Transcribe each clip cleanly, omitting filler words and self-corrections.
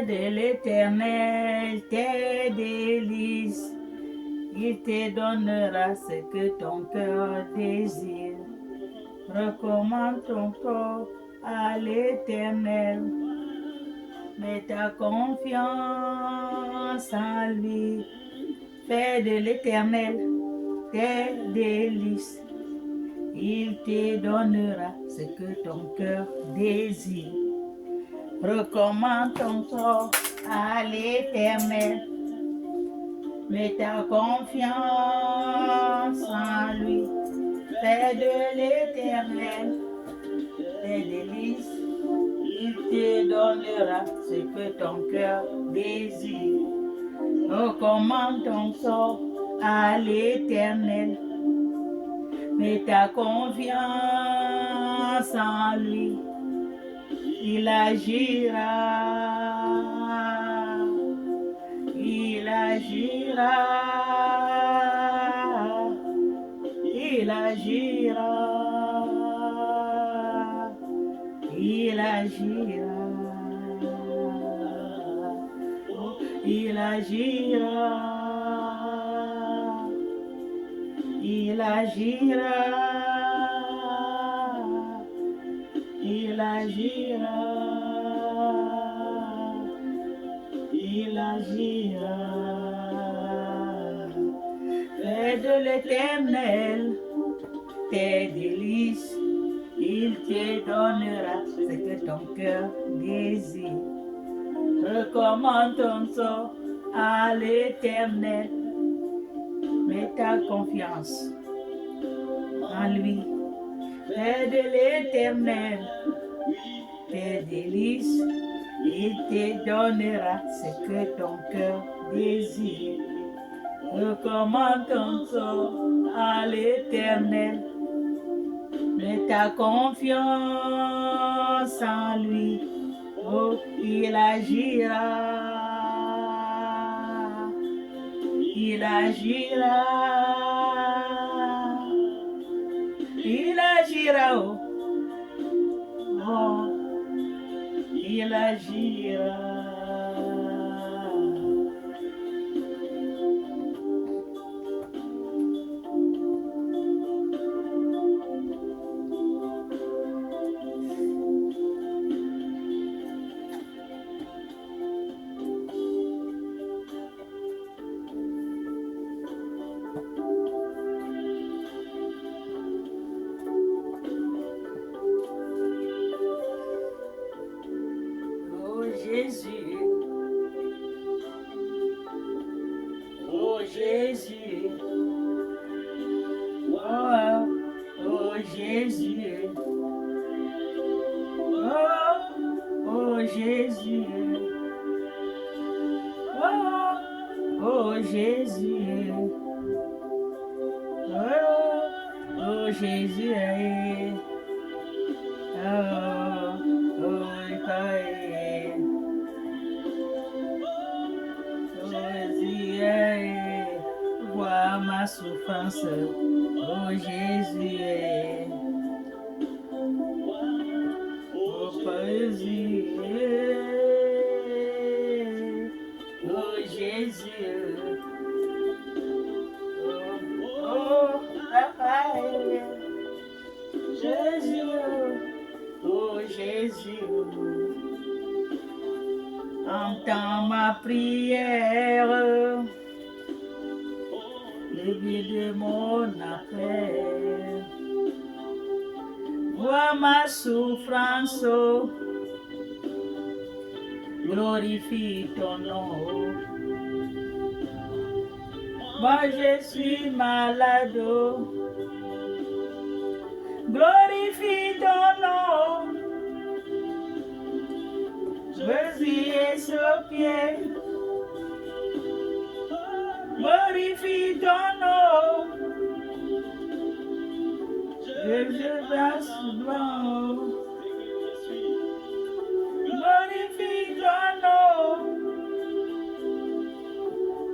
de l'Éternel tes délices. Il te donnera ce que ton cœur désire. Recommande ton corps à l'Éternel. Mets ta confiance en lui. Fais de l'Éternel tes délices. Il te donnera ce que ton cœur désire. Recommande ton corps à l'Éternel. Mets ta confiance en lui. Fais de l'Éternel tes délices. Il te donnera ce que ton cœur désire. Recommande ton corps à l'Éternel. Mets ta confiance en lui. Il agira. Il agira. Il agira. Il agira. Il agira. Il agira. Il agira. Il agira. Fais de l'Éternel tes délices. Il te donnera ce que ton cœur désire. Recommande ton sort à l'Éternel. Mets ta confiance en lui. Fais de l'Éternel tes délices. Il te donnera ce que ton cœur désire. Recommande ton sort à l'Éternel. Mets ta confiance en lui. Oh, il agira. Il agira. Il agira. Oh, oh, il agira. Jésus, oh Jésus, oh, oh Jésus, oh, oh Jésus, oh, oh Jésus, oh, oh Jésus, oh, oh vois ma souffrance, oh Jésus, oh Jésus, oh Jésus, oh Papa, Jésus, oh Jésus, entends ma prière. Le but de mon appel, vois ma souffrance, glorifie ton nom. Moi je suis malade, glorifie ton nom. Jésus est sur pied, glorifie ton nom. Je passe devant, glorifie ton nom.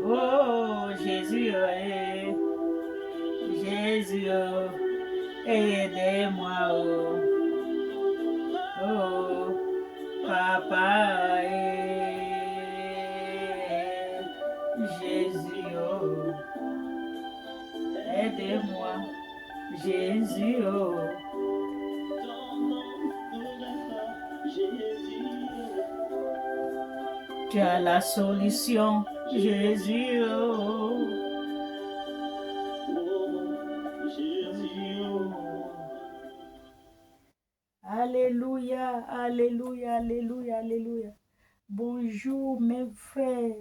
Oh Jésus, Jésus, aidez-moi, oh Papa. de moi, Jésus. Oh. Tu as la solution, Jésus. Oh. Jésus. Oh. Alléluia, alléluia, alléluia, alléluia. Bonjour mes frères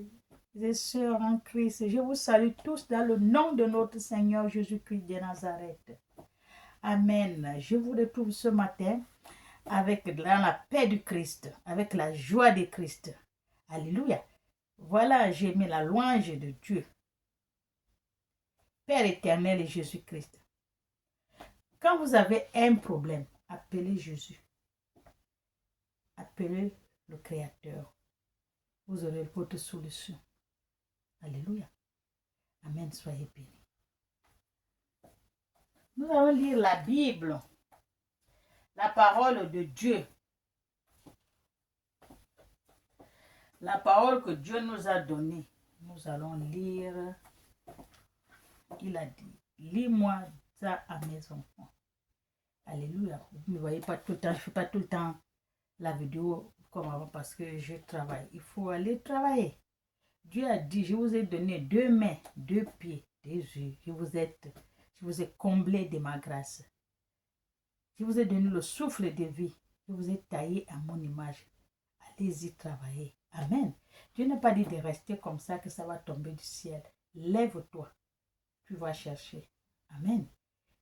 et sœurs en Christ. Je vous salue tous dans le nom de notre Seigneur Jésus-Christ de Nazareth. Amen. Je vous retrouve ce matin dans la paix du Christ, avec la joie de Christ. Alléluia. Voilà, j'ai mis la louange de Dieu. Père éternel et Jésus-Christ. Quand vous avez un problème, appelez Jésus. Appelez le Créateur. Vous aurez votre solution. Alléluia. Amen. Soyez bénis. Nous allons lire la Bible, la parole de Dieu. La parole que Dieu nous a donnée. Nous allons lire. Il a dit, lis-moi ça à mes enfants. Alléluia. Vous ne voyez pas tout le temps, je ne fais pas tout le temps la vidéo comme avant parce que je travaille. Il faut aller travailler. Dieu a dit, je vous ai donné 2 mains, 2 pieds, 2 yeux. Je vous ai comblé de ma grâce. Je vous ai donné le souffle de vie. Je vous ai taillé à mon image. Allez-y travailler. Amen. Dieu n'a pas dit de rester comme ça, que ça va tomber du ciel. Lève-toi. Tu vas chercher. Amen.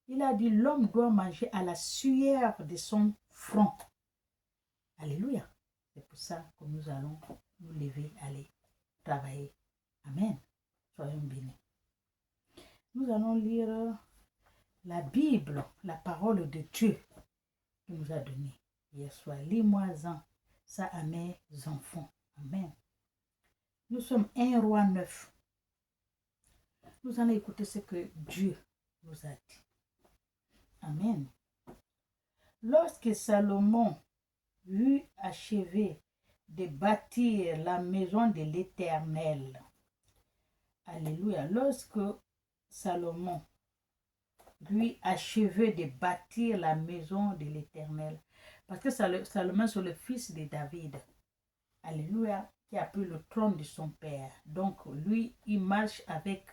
Il a dit, l'homme doit manger à la sueur de son front. Alléluia. C'est pour ça que nous allons nous lever, aller travailler. Amen. Soyons bénis. Nous allons lire la Bible, la parole de Dieu qu'il nous a donnée hier soir. Lis-moi-en ça à mes enfants. Amen. Nous sommes 1 Roi 9. Nous allons écouter ce que Dieu nous a dit. Amen. Lorsque Salomon eut achevé de bâtir la maison de l'Éternel. Alléluia. Lorsque Salomon lui achevé de bâtir la maison de l'Éternel. Parce que Salomon c'est le fils de David. Alléluia. Qui a pris le trône de son père. Donc lui, il marche avec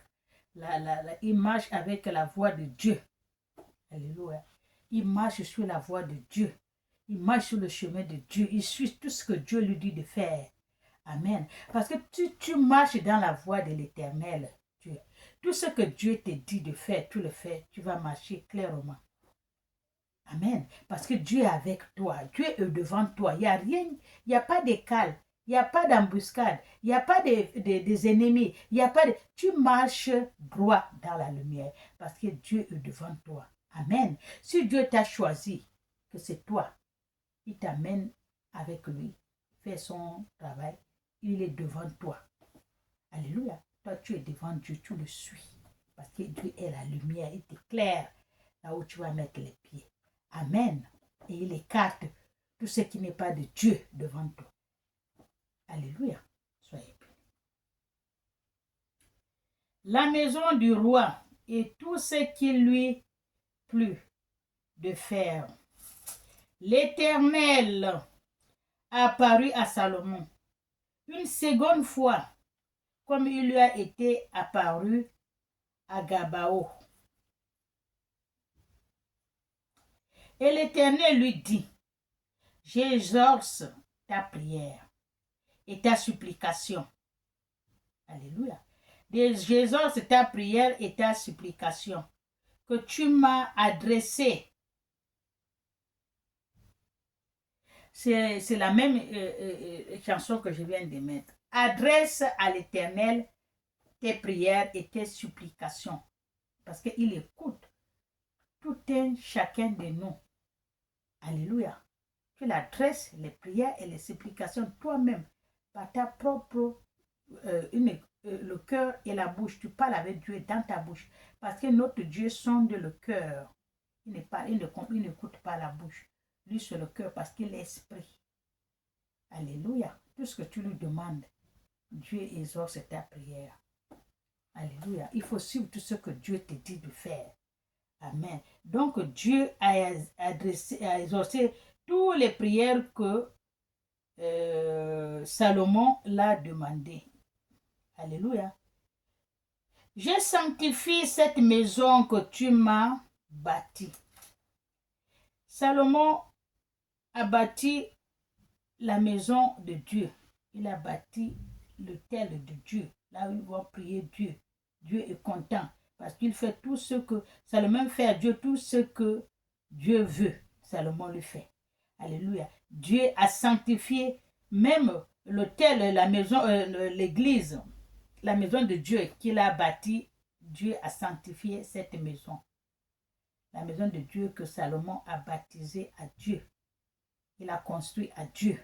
la voix de Dieu. Alléluia. Il marche sur la voie de Dieu. Il marche sur le chemin de Dieu. Il suit tout ce que Dieu lui dit de faire. Amen. Parce que tu marches dans la voie de l'Éternel. Tout ce que Dieu te dit de faire, tu le fais. Tu vas marcher clairement. Amen. Parce que Dieu est avec toi. Dieu est devant toi. Il n'y a rien, il n'y a pas d'écale. Il n'y a pas d'embuscade. Il n'y a pas des ennemis. Il n'y a pas de... Tu marches droit dans la lumière. Parce que Dieu est devant toi. Amen. Si Dieu t'a choisi, que c'est toi, il t'amène avec lui. Fait son travail. Il est devant toi. Alléluia. Toi, tu es devant Dieu. Tu le suis. Parce que Dieu est la lumière. Il t'éclaire là où tu vas mettre les pieds. Amen. Et il écarte tout ce qui n'est pas de Dieu devant toi. Alléluia. Soyez bénis. La maison du roi et tout ce qui lui plut de faire. L'Éternel apparut à Salomon une seconde fois, comme il lui a été apparu à Gabao. Et l'Éternel lui dit, j'exauce ta prière et ta supplication. Alléluia. J'exauce ta prière et ta supplication que tu m'as adressée. C'est la même chanson que je viens de mettre. Adresse à l'Éternel tes prières et tes supplications. Parce qu'il écoute tout un chacun de nous. Alléluia. Tu l'adresses les prières et les supplications toi-même par ta propre le cœur et la bouche. Tu parles avec Dieu dans ta bouche. Parce que notre Dieu sonde le cœur. Il n'écoute pas la bouche. Lui, c'est le cœur parce qu'il est esprit. Alléluia. Tout ce que tu lui demandes, Dieu exauce ta prière. Alléluia. Il faut suivre tout ce que Dieu te dit de faire. Amen. Donc, Dieu a exaucé toutes les prières que Salomon l'a demandé. Alléluia. J'ai sanctifié cette maison que tu m'as bâtie. Salomon a bâti la maison de Dieu. Il a bâti l'autel de Dieu. Là où ils vont prier Dieu. Dieu est content parce qu'il fait tout ce que Salomon fait à Dieu, tout ce que Dieu veut. Salomon le fait. Alléluia. Dieu a sanctifié même l'autel, la maison, l'église, la maison de Dieu qu'il a bâtie. Dieu a sanctifié cette maison. La maison de Dieu que Salomon a baptisée à Dieu. Il a construit à Dieu.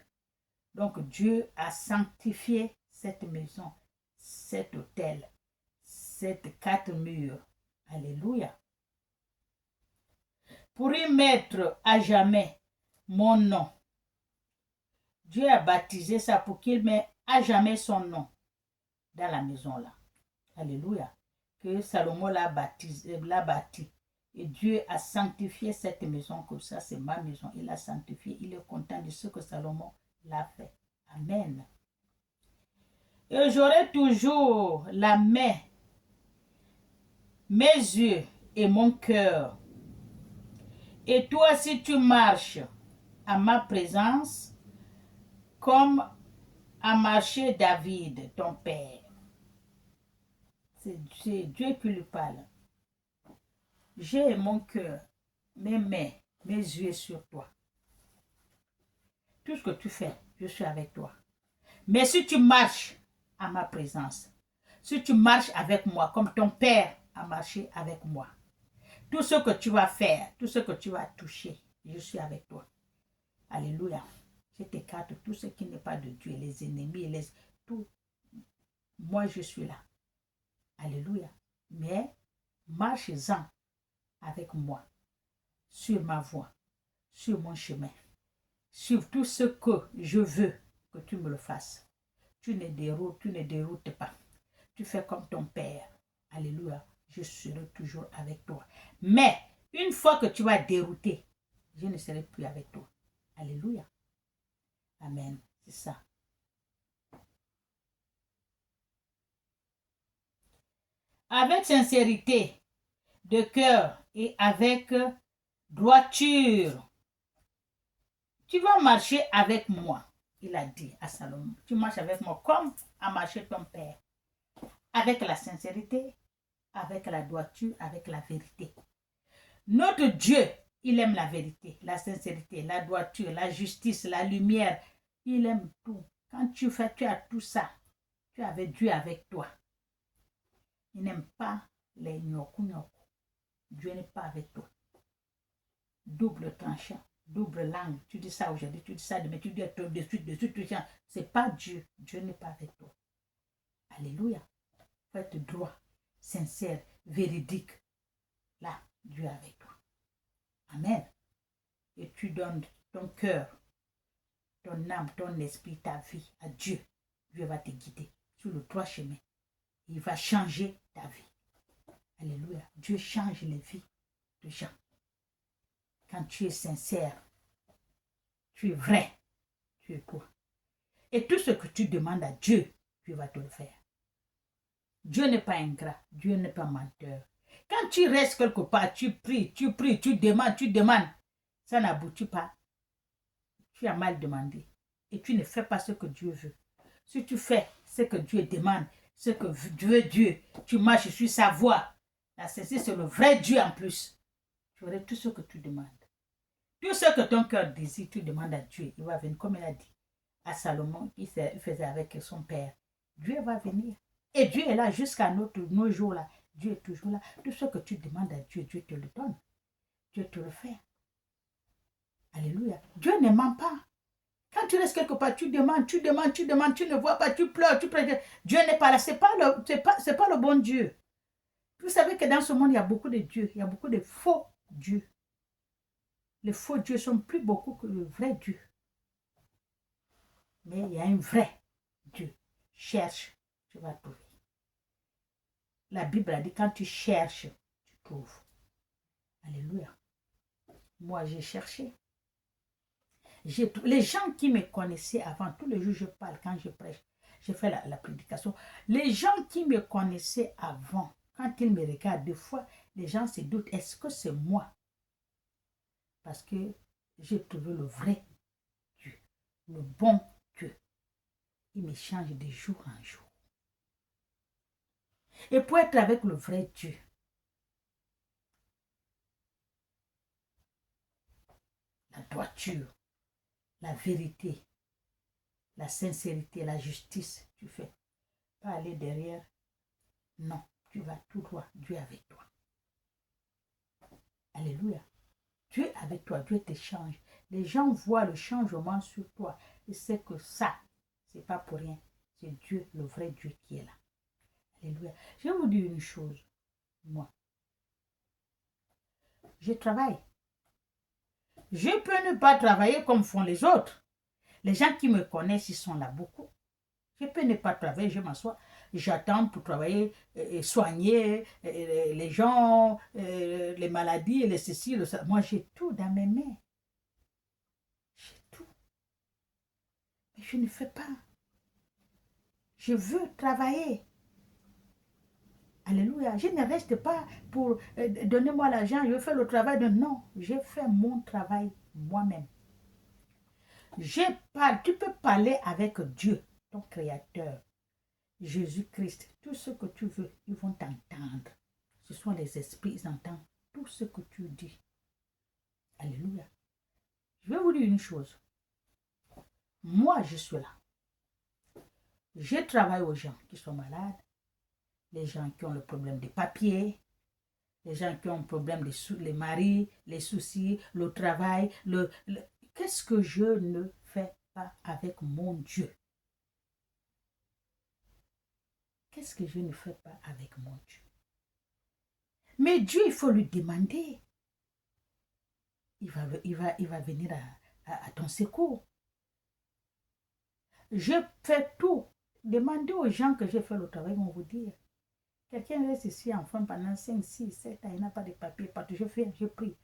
Donc Dieu a sanctifié cette maison, cet autel, ces 4 murs. Alléluia. Pour y mettre à jamais mon nom. Dieu a baptisé ça pour qu'il mette à jamais son nom dans la maison là. Alléluia. Que Salomon l'a bâti. Et Dieu a sanctifié cette maison comme ça, c'est ma maison. Il l'a sanctifié. Il est content de ce que Salomon l'a fait. Amen. Et j'aurai toujours la main, mes yeux et mon cœur. Et toi, si tu marches à ma présence, comme a marché David, ton père. C'est Dieu qui lui parle. J'ai mon cœur, mes mains, mes yeux sur toi. Tout ce que tu fais, je suis avec toi. Mais si tu marches à ma présence, si tu marches avec moi, comme ton père a marché avec moi, tout ce que tu vas faire, tout ce que tu vas toucher, je suis avec toi. Alléluia. Je t'écarte tout ce qui n'est pas de Dieu, les ennemis, tout. Moi, je suis là. Alléluia. Mais marche-en avec moi, sur ma voie, sur mon chemin, sur tout ce que je veux que tu me le fasses. Tu ne déroutes pas. Tu fais comme ton père. Alléluia. Je serai toujours avec toi. Mais une fois que tu vas dérouter, je ne serai plus avec toi. Alléluia. Amen. C'est ça. Avec sincérité de cœur et avec droiture, tu vas marcher avec moi. Il a dit à Salomon, tu marches avec moi comme a marché ton père. Avec la sincérité, avec la droiture, avec la vérité. Notre Dieu, il aime la vérité, la sincérité, la droiture, la justice, la lumière. Il aime tout. Quand tu as tout ça, tu avais Dieu avec toi. Il n'aime pas les nyoku. Dieu n'est pas avec toi. Double tranchant, double langue. Tu dis ça aujourd'hui, tu dis ça demain, tu dis de suite. C'est pas Dieu. Dieu n'est pas avec toi. Alléluia. Faut être droit, sincère, véridique. Là, Dieu est avec toi. Amen. Et tu donnes ton cœur, ton âme, ton esprit, ta vie à Dieu. Dieu va te guider sur le droit chemin. Il va changer ta vie. Alléluia. Dieu change les vies de gens. Quand tu es sincère, tu es vrai, tu es toi. Et tout ce que tu demandes à Dieu, Dieu va te le faire. Dieu n'est pas ingrat, Dieu n'est pas menteur. Quand tu restes quelque part, tu pries, tu demandes, ça n'aboutit pas. Tu as mal demandé et tu ne fais pas ce que Dieu veut. Si tu fais ce que Dieu demande, ce que veut Dieu, tu marches sur sa voie. Là, c'est le vrai Dieu en plus. Tu aurais tout ce que tu demandes. Tout ce que ton cœur désire, tu demandes à Dieu. Il va venir, comme il a dit à Salomon, il faisait avec son père. Dieu va venir. Et Dieu est là jusqu'à nos jours là. Dieu est toujours là. Tout ce que tu demandes à Dieu, Dieu te le donne. Dieu te le fait. Alléluia. Dieu ne ment pas. Quand tu restes quelque part, tu demandes, tu ne vois pas, tu pleures, tu pleures. Dieu n'est pas là. C'est pas le bon Dieu. Vous savez que dans ce monde, il y a beaucoup de dieux. Il y a beaucoup de faux dieux. Les faux dieux sont plus beaucoup que le vrai Dieu. Mais il y a un vrai Dieu. Cherche, tu vas trouver. La Bible a dit, quand tu cherches, tu trouves. Alléluia. Moi, j'ai cherché. Les gens qui me connaissaient avant, tous les jours je parle, quand je prêche, je fais la prédication. Les gens qui me connaissaient avant, quand ils me regardent, des fois, les gens se doutent, est-ce que c'est moi? Parce que j'ai trouvé le vrai Dieu, le bon Dieu. Il me change de jour en jour. Et pour être avec le vrai Dieu, la droiture, la vérité, la sincérité, la justice, tu fais. Pas aller derrière. Non, tu vas tout droit. Dieu est avec toi. Alléluia. Dieu est avec toi. Dieu te change. Les gens voient le changement sur toi. Et c'est que ça, c'est pas pour rien. C'est Dieu, le vrai Dieu qui est là. Alléluia. Je vais vous dire une chose. Moi, je travaille. Je peux ne pas travailler comme font les autres. Les gens qui me connaissent, ils sont là beaucoup. Je peux ne pas travailler, je m'assois, j'attends pour travailler et soigner les gens, les maladies, les ceci, le ça. Moi, j'ai tout dans mes mains. J'ai tout. Mais je ne fais pas. Je veux travailler. Alléluia. Je ne reste pas pour donner-moi l'argent, je fais le travail de non. Je fais mon travail moi-même. Tu peux parler avec Dieu, ton Créateur. Jésus-Christ, tout ce que tu veux, ils vont t'entendre. Ce sont les esprits, ils entendent tout ce que tu dis. Alléluia. Je vais vous dire une chose. Moi, je suis là. Je travaille aux gens qui sont malades, les gens qui ont le problème des papiers, les gens qui ont le problème des maris, les soucis, le travail. Qu'est-ce que je ne fais pas avec mon Dieu? Qu'est-ce que je ne fais pas avec mon Dieu? Mais Dieu, il faut lui demander. Il va venir à ton secours. Je fais tout. Demandez aux gens que j'ai fait le travail, ils vont vous dire. Quelqu'un reste ici enfant pendant 5, 6, 7 ans, il n'a pas de papier. Partout, je prie.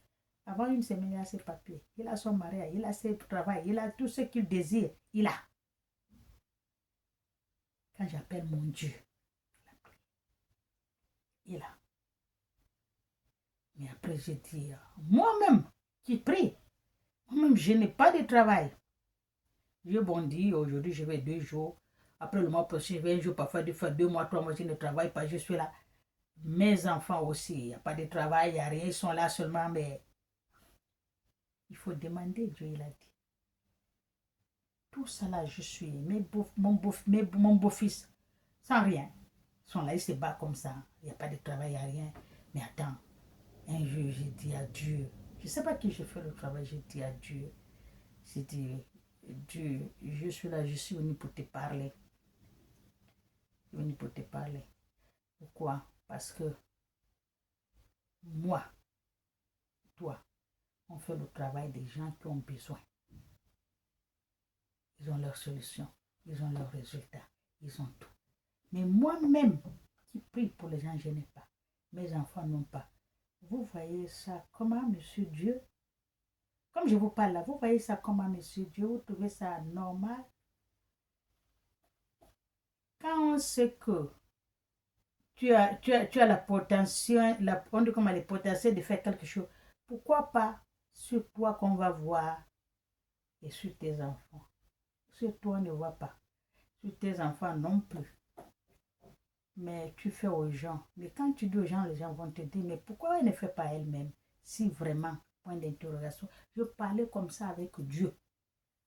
Avant une semaine, il a ses papiers. Il a son mariage, il a ses travail, il a tout ce qu'il désire. Il a. Quand j'appelle mon Dieu, il a. Mais après, je dis, moi-même qui prie, moi-même, je n'ai pas de travail. Je bondis, aujourd'hui, je vais 2 jours. Après le mois prochain, je vais un jour, parfois 2 mois, 3 mois, je ne travaille pas, je suis là. Mes enfants aussi, il n'y a pas de travail, il n'y a rien, ils sont là seulement, mais il faut demander, Dieu, il a dit. Tout ça là, je suis, mon beau-fils, sans rien, ils sont là, ils se battent comme ça, il n'y a pas de travail, il n'y a rien. Mais attends, un jour, j'ai dit à Dieu, je ne sais pas qui je fais le travail, j'ai dit à Dieu, j'ai dit, Dieu, je suis là, je suis venu pour te parler. Je suis venu pour te parler. Pourquoi? Parce que moi, toi, on fait le travail des gens qui ont besoin. Ils ont leurs solutions, ils ont leurs résultats, ils ont tout. Mais moi-même, qui prie pour les gens, je n'ai pas. Mes enfants n'ont pas. Vous voyez ça comment, monsieur Dieu? Comme je vous parle là, vous voyez ça comment, monsieur Dieu? Vous trouvez ça normal? Quand on sait que tu as la potentiel, on dit comment, le potentiel de faire quelque chose, pourquoi pas sur toi qu'on va voir et sur tes enfants? Sur toi, on ne voit pas. Sur tes enfants non plus. Mais tu fais aux gens. Mais quand tu dis aux gens, les gens vont te dire, mais pourquoi elle ne fait pas elle-même? Si vraiment, point d'interrogation. Je parlais comme ça avec Dieu.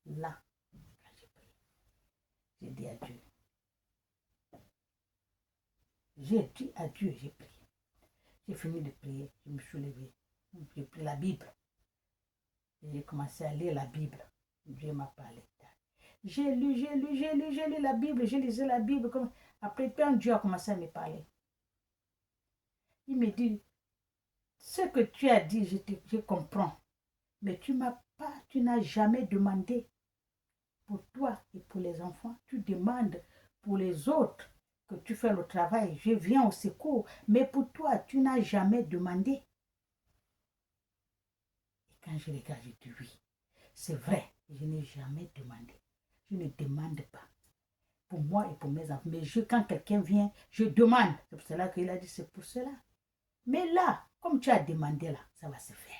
Là, j'ai dit à Dieu. J'ai dit à Dieu, j'ai prié. J'ai fini de prier, je me suis levé. J'ai pris la Bible. J'ai commencé à lire la Bible. Dieu m'a parlé. J'ai lu la Bible, j'ai lisé la Bible. Après, quand Dieu a commencé à me parler, il me dit, ce que tu as dit, je comprends. Mais tu n'as jamais demandé pour toi et pour les enfants. Tu demandes pour les autres que tu fais le travail, je viens au secours. Mais pour toi, tu n'as jamais demandé. Et quand je regarde, je dis oui. C'est vrai, je n'ai jamais demandé. Je ne demande pas. Pour moi et pour mes enfants. Mais quand quelqu'un vient, je demande. C'est pour cela qu'il a dit, c'est pour cela. Mais là, comme tu as demandé là, ça va se faire.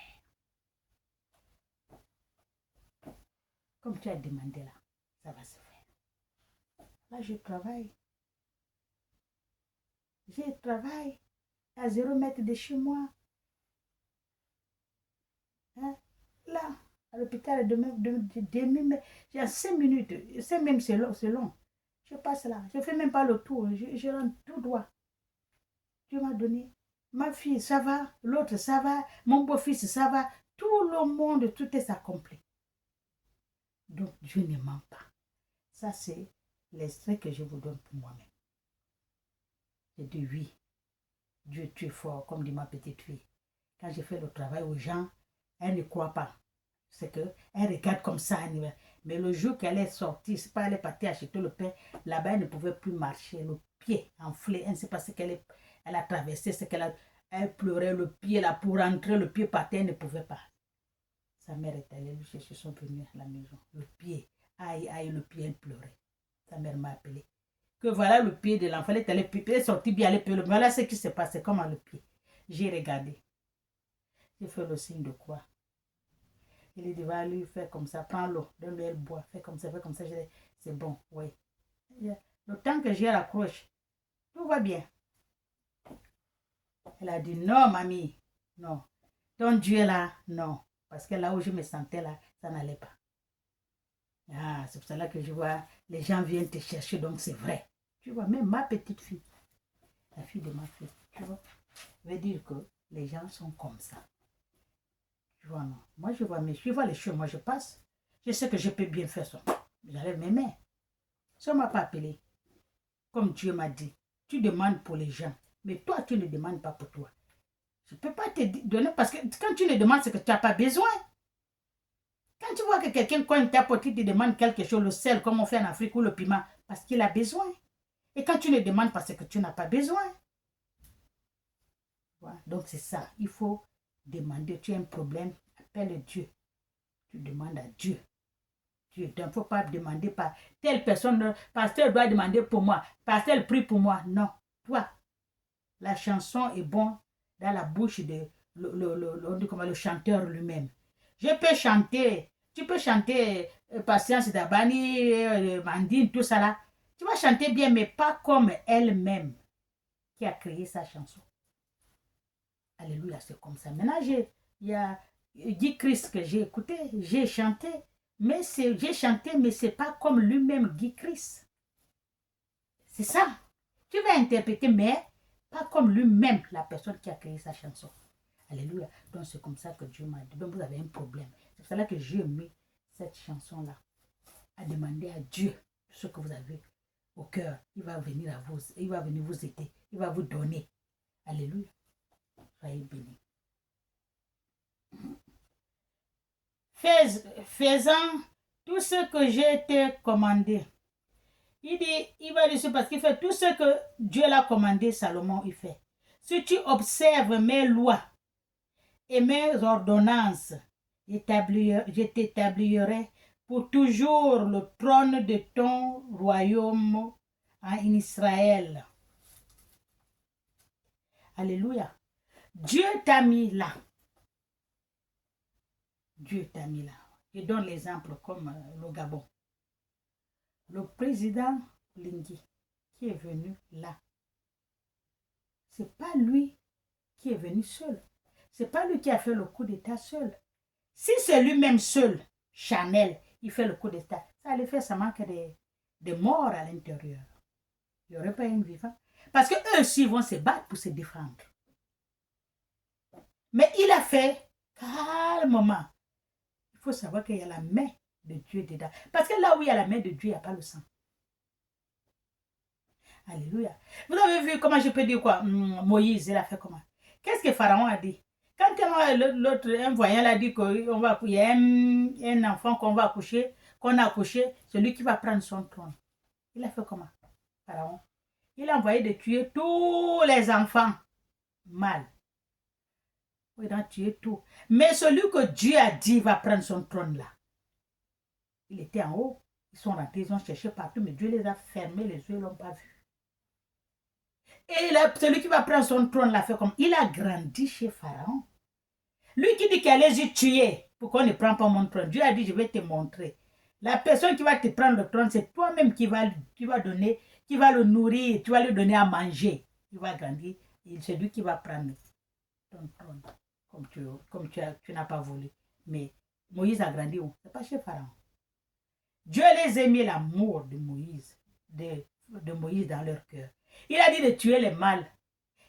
Comme tu as demandé là, ça va se faire. Là, je travaille. Je travaille à 0 mètre de chez moi. Hein? Là, à l'hôpital, j'ai 5 minutes. 5 même, c'est long. Je passe là. Je ne fais même pas le tour. Je rentre tout droit. Dieu m'a donné. Ma fille, ça va. L'autre, ça va. Mon beau-fils, ça va. Tout le monde, tout est accompli. Donc, Dieu ne ment pas. Ça, c'est l'extrait que je vous donne pour moi-même. Je dis oui. Dieu, tu es fort, comme dit ma petite fille. Quand je fais le travail aux gens, elle ne croit pas. C'est qu'elle regarde comme ça. Mais le jour qu'elle est sortie, c'est pas elle est partie acheter le pain, là-bas, elle ne pouvait plus marcher. Le pied enflé, elle ne sait pas ce qu'elle a traversé, elle pleurait le pied là pour rentrer, le pied par terre, elle ne pouvait pas. Sa mère est allée lui chercher, son venus à la maison. Le pied, aïe, aïe, le pied, elle pleurait. Sa mère m'a appelé. Que voilà le pied de l'enfant, elle est sortie bien, elle pleurait. Voilà ce qui s'est passé, comment le pied. J'ai regardé. J'ai fait le signe de quoi. Il dit, va lui faire comme ça, prends l'eau, donne-lui, elle boit, fais comme ça, fais comme ça. C'est bon, oui. Le temps que j'ai raccroché, tout va bien. Elle a dit, non, mamie, non. Ton Dieu est là, non. Parce que là où je me sentais là, ça n'allait pas. Ah, c'est pour cela que je vois, les gens viennent te chercher, donc c'est vrai. Tu vois, même ma petite fille, la fille de ma fille, tu vois, veut dire que les gens sont comme ça. Tu vois, non. Moi, je vois les choses, moi, je passe. Je sais que je peux bien faire ça. J'enlève mes mains. Ça ne m'a pas appelé. Comme Dieu m'a dit, tu demandes pour les gens, mais toi, tu ne demandes pas pour toi. Je ne peux pas te donner parce que quand tu ne demandes, c'est que tu n'as pas besoin. Quand tu vois que quelqu'un cogne ta porte, il te demande quelque chose, le sel, comme on fait en Afrique, ou le piment, parce qu'il a besoin. Et quand tu ne demandes pas, c'est que tu n'as pas besoin. Voilà. Donc c'est ça, il faut demander. Tu as un problème, appelle Dieu. Tu demandes à Dieu. Dieu, il ne faut pas demander par telle personne, pasteur doit demander pour moi, pasteur prie pour moi. Non, toi, la chanson est bonne dans la bouche de le chanteur lui-même. Je peux chanter, tu peux chanter Patience Dabani, Mandine, tout ça là. Tu vas chanter bien, mais pas comme elle-même qui a créé sa chanson. Alléluia, c'est comme ça. Maintenant, il y a Guy Christ que j'ai écouté, j'ai chanté, mais ce n'est pas comme lui-même Guy Christ. C'est ça. Tu vas interpréter, mais pas comme lui-même, la personne qui a créé sa chanson. Alléluia. Donc c'est comme ça que Dieu m'a dit. Donc vous avez un problème. C'est pour cela que j'ai mis cette chanson-là à demander à Dieu ce que vous avez au cœur. Il va venir à vous, il va venir vous aider, il va vous donner. Alléluia. Soyez bénis. Faisant tout ce que j'ai été commandé. Il dit, il va dire parce qu'il fait tout ce que Dieu l'a commandé, Salomon, il fait. Si tu observes mes lois et mes ordonnances, je t'établirai pour toujours le trône de ton royaume en Israël. Alléluia. Dieu t'a mis là. Dieu t'a mis là. Je donne l'exemple comme le Gabon. Le président Lingui qui est venu là, ce n'est pas lui qui est venu seul. Ce n'est pas lui qui a fait le coup d'État seul. Si c'est lui-même seul, Chanel, il fait le coup d'État, ça allait faire, ça manque de morts à l'intérieur. Il n'y aurait pas un vivant. Parce qu'eux aussi vont se battre pour se défendre. Mais il a fait calmement. Il faut savoir qu'il y a la main de Dieu dedans. Parce que là où il y a la main de Dieu, il n'y a pas le sang. Alléluia. Vous avez vu comment je peux dire quoi? Moïse, il a fait comment? Qu'est-ce que Pharaon a dit? Quand l'autre, un voyant a dit qu'il y a un enfant qu'on va accoucher, qu'on a accouché, c'est lui qui va prendre son trône. Il a fait comment? Pharaon. Il a envoyé de tuer tous les enfants mâles. Il a tué tout. Mais celui que Dieu a dit va prendre son trône là. Il était en haut. Ils sont rentrés, ils ont cherché partout, mais Dieu les a fermés, les yeux, ils ne l'ont pas vu. Et là, celui qui va prendre son trône l'a fait comme il a grandi chez Pharaon. Lui qui dit qu'il allait y tuer, pourquoi on ne prend pas mon trône? Dieu a dit, je vais te montrer. La personne qui va te prendre le trône, c'est toi-même qui va donner, qui va le nourrir, tu vas lui donner à manger. Il va grandir. C'est lui qui va prendre ton trône, tu n'as pas voulu. Mais Moïse a grandi où? Ce n'est pas chez Pharaon. Dieu les a mis l'amour de Moïse, de Moïse dans leur cœur. Il a dit de tuer les mâles.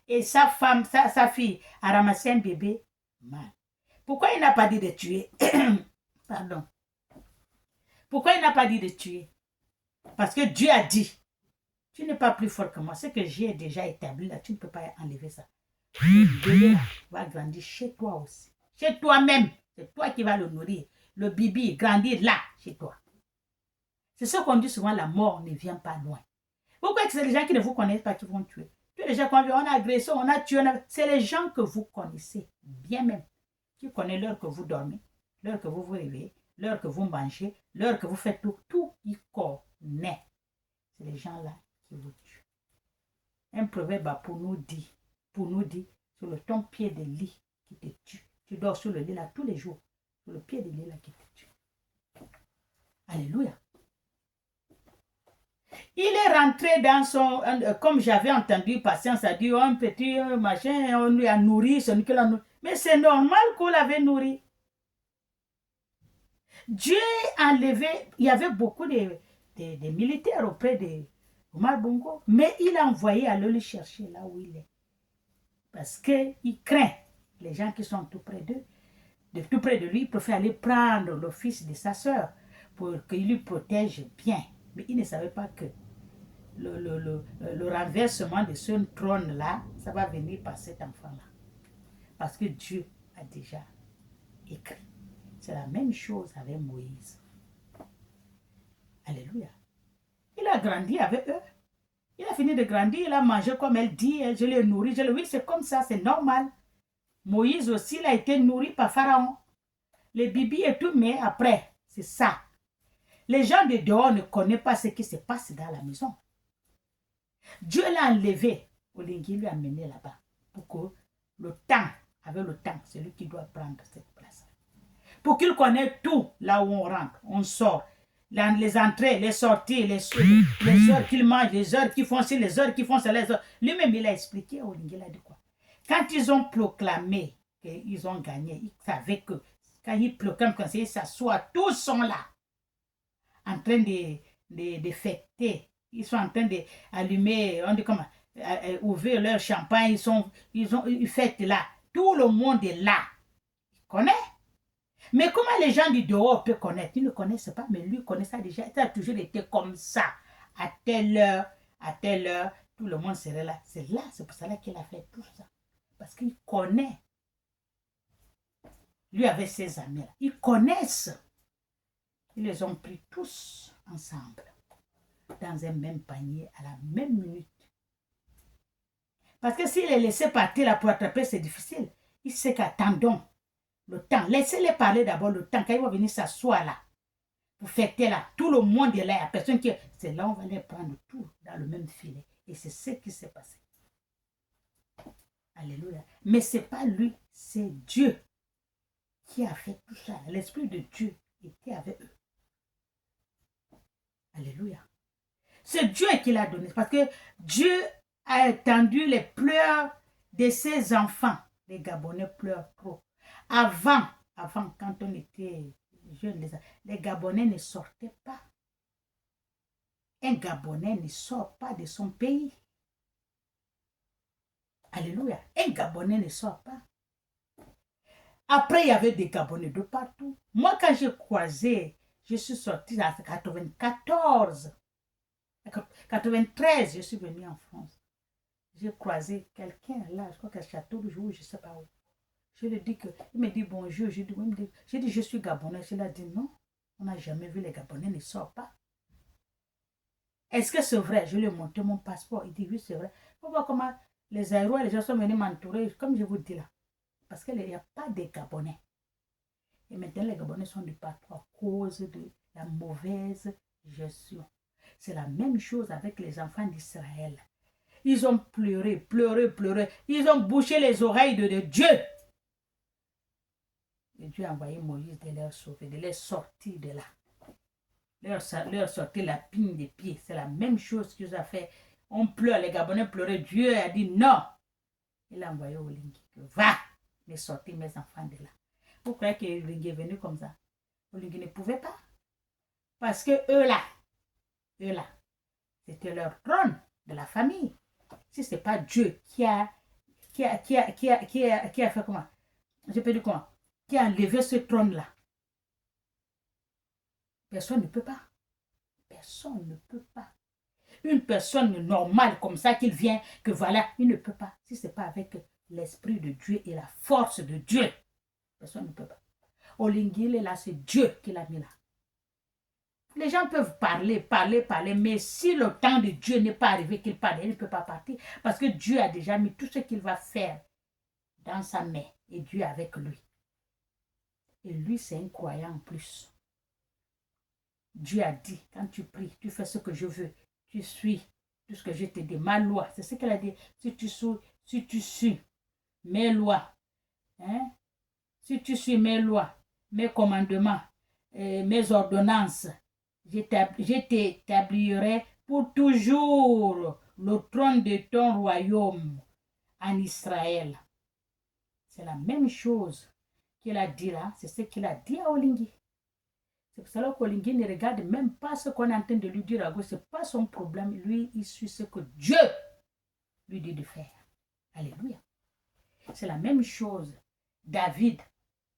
Et sa femme, sa fille, a ramassé un bébé mâle. Pourquoi il n'a pas dit de tuer? Pardon. Pourquoi il n'a pas dit de tuer? Parce que Dieu a dit, tu n'es pas plus fort que moi. Ce que j'ai déjà établi là, tu ne peux pas enlever ça. Le bébé va grandir chez toi aussi. Chez toi-même. C'est toi qui vas le nourrir. Le bibi grandir là, chez toi. C'est ce qu'on dit souvent, la mort ne vient pas loin. Pourquoi c'est les gens qui ne vous connaissent pas qui vont tuer? Tous les gens qu'on on a agressé, on a tué. C'est les gens que vous connaissez, bien même. Qui connaissent l'heure que vous dormez, l'heure que vous vous réveillez, l'heure que vous mangez, l'heure que vous faites tout. Tout, ils connaissent. C'est les gens-là qui vous tuent. Un proverbe pour nous dit, sur le ton pied de lit qui te tue. Tu dors sur le lit là tous les jours. Sur le pied de lit là qui te tue. Alléluia. Il est rentré dans son, comme j'avais entendu, Patience a dit, un petit machin, on lui a nourri, mais c'est normal qu'on l'avait nourri. Dieu a enlevé, il y avait beaucoup de militaires auprès de Omar Bongo, mais il a envoyé aller le chercher là où il est. Parce qu'il craint les gens qui sont tout près d'eux, tout près de lui, il préfère aller prendre le fils de sa soeur pour qu'il lui protège bien. Mais il ne savait pas que le renversement de ce trône-là, ça va venir par cet enfant-là. Parce que Dieu a déjà écrit. C'est la même chose avec Moïse. Alléluia. Il a grandi avec eux. Il a fini de grandir, il a mangé comme elle dit, je l'ai nourri. Oui, c'est comme ça, c'est normal. Moïse aussi, il a été nourri par Pharaon. Les bibis et tout, mais après, c'est ça. Les gens de dehors ne connaissent pas ce qui se passe dans la maison. Dieu l'a enlevé, Olingui lui a mené là-bas. Pour que le temps, avec le temps, c'est lui qui doit prendre cette place. Pour qu'il connaisse tout, là où on rentre, on sort. Les entrées, les sorties, les heures qu'il mange, les heures qu'ils font ci, les heures qu'ils font ça, les heures. Lui-même, il a expliqué, Olingui, il a dit quoi? Quand ils ont proclamé qu'ils ont gagné, ils savaient que quand ils proclament comme ça, ils s'assoient, tous sont là, en train de fêter. Ils sont en train d'allumer, on dit comment, ouvrir leur champagne, ils fêtent là. Tout le monde est là. Il connaît. Mais comment les gens du dehors peuvent connaître? Ils ne connaissent pas, mais lui connaît ça déjà. Ça a toujours été comme ça. À telle heure, tout le monde serait là. C'est là, c'est pour cela qu'il a fait tout ça. Parce qu'il connaît. Lui avec ses amis là. Ils connaissent. Ils les ont pris tous ensemble. Dans un même panier, à la même minute. Parce que s'il les laissait partir là pour attraper, c'est difficile. Il sait qu'attendons le temps. Laissez-les parler d'abord le temps. Quand ils vont venir s'asseoir là, pour fêter là, tout le monde est là. Il n'y a personne qui... C'est là on va les prendre tout dans le même filet. Et c'est ce qui s'est passé. Alléluia. Mais ce n'est pas lui, c'est Dieu qui a fait tout ça. L'Esprit de Dieu était avec eux. Alléluia. C'est Dieu qui l'a donné. Parce que Dieu a entendu les pleurs de ses enfants. Les Gabonais pleurent trop. Avant, quand on était jeunes, les Gabonais ne sortaient pas. Un Gabonais ne sort pas de son pays. Alléluia. Un Gabonais ne sort pas. Après, il y avait des Gabonais de partout. Moi, quand j'ai croisé, je suis sortie en 1994. 93, je suis venue en France. J'ai croisé quelqu'un là, je crois qu'à Château de Joux, je ne sais pas où. Je lui ai dit que, il me dit bonjour, j'ai dit je suis Gabonais. Je lui ai dit non, on n'a jamais vu les Gabonais ne sortent pas. Est-ce que c'est vrai? Je lui ai montré mon passeport. Il dit oui, c'est vrai. Il faut voir comment les Aérois, les gens sont venus m'entourer, comme je vous dis là. Parce qu'il n'y a pas de Gabonais. Et maintenant, les Gabonais sont du partout à cause de la mauvaise gestion. C'est la même chose avec les enfants d'Israël. Ils ont pleuré, pleuré, pleuré. Ils ont bouché les oreilles de Dieu. Et Dieu a envoyé Moïse de les sauver, de les sortir de là. Leur sortir la pigne des pieds. C'est la même chose qu'ils ont fait. On pleure, les Gabonais pleuraient. Dieu a dit non. Il a envoyé Olingi. Va, les sortir mes enfants de là. Vous croyez que Olingi est venu comme ça? Olingi ne pouvait pas. Parce que eux là, c'était leur trône de la famille. Si ce n'est pas Dieu qui a fait comment? Je peux dire comment? Qui a enlevé ce trône-là. Personne ne peut pas. Personne ne peut pas. Une personne normale comme ça qu'il vient, que voilà, il ne peut pas. Si ce n'est pas avec l'esprit de Dieu et la force de Dieu, personne ne peut pas. Olingi, il est là, c'est Dieu qui l'a mis là. Les gens peuvent parler, mais si le temps de Dieu n'est pas arrivé qu'il parle, il ne peut pas partir. Parce que Dieu a déjà mis tout ce qu'il va faire dans sa main. Et Dieu est avec lui. Et lui, c'est un croyant en plus. Dieu a dit, quand tu pries, tu fais ce que je veux. Tu suis tout ce que je te dis. Ma loi, c'est ce qu'elle a dit. Si tu suis mes lois, hein? Si tu suis mes lois, mes commandements, mes ordonnances, je t'établirai pour toujours le trône de ton royaume en Israël. C'est la même chose qu'il a dit là, c'est ce qu'il a dit à Olingi. C'est pour cela qu'Olingi ne regarde même pas ce qu'on est en train de lui dire à gauche, ce n'est pas son problème. Lui, il suit ce que Dieu lui dit de faire. Alléluia. C'est la même chose. David,